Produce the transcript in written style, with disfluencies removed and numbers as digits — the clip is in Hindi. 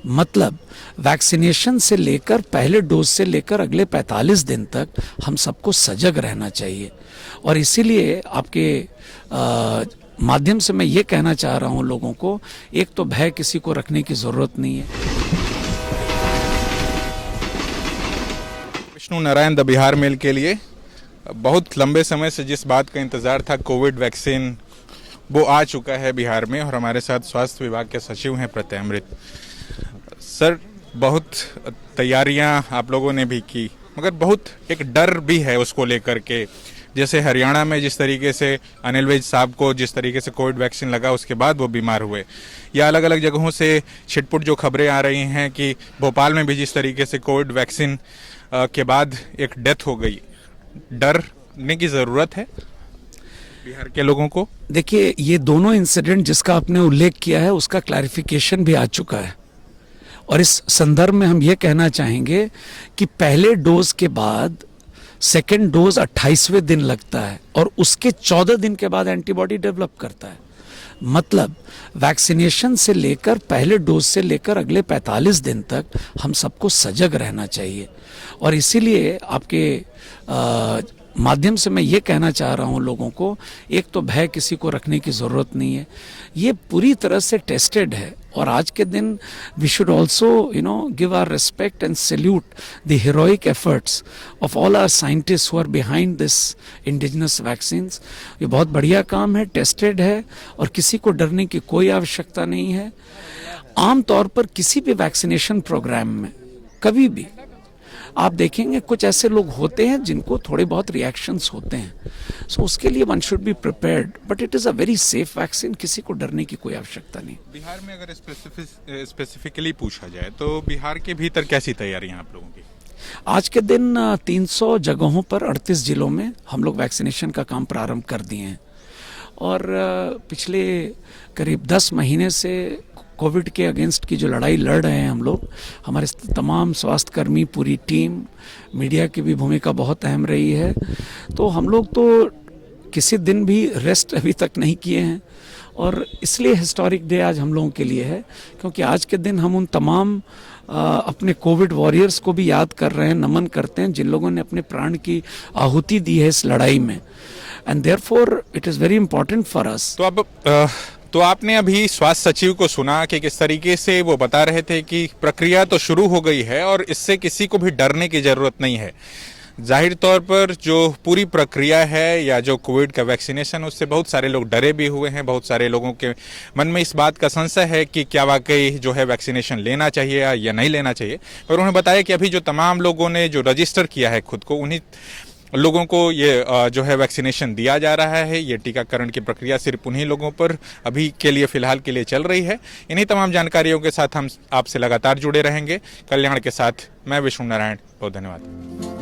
मतलब वैक्सीनेशन से लेकर पहले डोज से लेकर अगले 45 दिन तक हम सबको सजग रहना चाहिए। और इसीलिए आपके माध्यम से मैं ये कहना चाह रहा हूँ लोगों को, एक तो भय किसी को रखने की ज़रूरत नहीं है। विष्णु नारायण द बिहार मेल के लिए बहुत लंबे समय से जिस बात का इंतज़ार था, कोविड वैक्सीन, वो आ चुका है बिहार में। और हमारे साथ स्वास्थ्य विभाग के सचिव हैं प्रत्यय अमृत सर। बहुत तैयारियां आप लोगों ने भी की, मगर बहुत एक डर भी है उसको लेकर के। जैसे हरियाणा में जिस तरीके से अनिल विज साहब को जिस तरीके से कोविड वैक्सीन लगा, उसके बाद वो बीमार हुए, या अलग अलग जगहों से छिटपुट जो खबरें आ रही हैं कि भोपाल में भी जिस तरीके से कोविड वैक्सीन के बाद एक डेथ हो गई। डरने की ज़रूरत है बिहार के लोगों को? देखिए, ये दोनों इंसिडेंट जिसका आपने उल्लेख किया है उसका क्लैरिफिकेशन भी आ चुका है। और इस संदर्भ में हम ये कहना चाहेंगे कि पहले डोज के बाद सेकेंड डोज 28वें दिन लगता है और उसके 14 दिन के बाद एंटीबॉडी डेवलप करता है। मतलब वैक्सीनेशन से लेकर पहले डोज से लेकर अगले 45 दिन तक हम सबको सजग रहना चाहिए। और इसीलिए आपके माध्यम से मैं ये कहना चाह रहा हूँ लोगों को, एक तो भय किसी को रखने की ज़रूरत नहीं है। ये पूरी तरह से टेस्टेड है। और आज के दिन we should also give our respect and salute the heroic efforts of all our scientist who are behind this indigenous vaccines. ये बहुत बढ़िया काम है, टेस्टेड है और किसी को डरने की कोई आवश्यकता नहीं है। आमतौर पर किसी भी वैक्सीनेशन प्रोग्राम में कभी भी आप देखेंगे कुछ ऐसे लोग होते हैं जिनको थोड़े बहुत रिएक्शंस होते हैं। सो उसके लिए one should be prepared, but it is a very safe vaccine, किसी को डरने की कोई आवश्यकता नहीं। बिहार में अगर स्पेसिफिकली पूछा जाए तो बिहार के भीतर कैसी तैयारियां आप लोगों की? आज के दिन 300 जगहों पर 38 जिलों में हम लोग वैक्सीनेशन का काम प्रारंभ कर दिए हैं। और पिछले करीब 10 महीने से कोविड के अगेंस्ट की जो लड़ाई लड़ रहे हैं हम लोग, हमारे तमाम स्वास्थ्यकर्मी, पूरी टीम, मीडिया की भी भूमिका बहुत अहम रही है। तो हम लोग तो किसी दिन भी रेस्ट अभी तक नहीं किए हैं। और इसलिए हिस्टोरिक डे आज हम लोगों के लिए है, क्योंकि आज के दिन हम उन तमाम अपने कोविड वॉरियर्स को भी याद कर रहे हैं, नमन करते हैं, जिन लोगों ने अपने प्राण की आहुति दी है इस लड़ाई में। And therefore it is very important for us. तो आपने अभी स्वास्थ्य सचिव को सुना कि किस तरीके से वो बता रहे थे कि प्रक्रिया तो शुरू हो गई है और इससे किसी को भी डरने की ज़रूरत नहीं है। जाहिर तौर पर जो पूरी प्रक्रिया है या जो कोविड का वैक्सीनेशन, उससे बहुत सारे लोग डरे भी हुए हैं। बहुत सारे लोगों के मन में इस बात का संशय है कि क्या वाकई जो है वैक्सीनेशन लेना चाहिए या नहीं लेना चाहिए। पर उन्होंने बताया कि अभी जो तमाम लोगों ने जो रजिस्टर किया है खुद को, उन्हीं लोगों को ये जो है वैक्सीनेशन दिया जा रहा है। ये टीकाकरण की प्रक्रिया सिर्फ उन्हीं लोगों पर अभी के लिए फ़िलहाल के लिए चल रही है। इन्हीं तमाम जानकारियों के साथ हम आपसे लगातार जुड़े रहेंगे। कल्याण के साथ मैं विष्णु नारायण, बहुत धन्यवाद।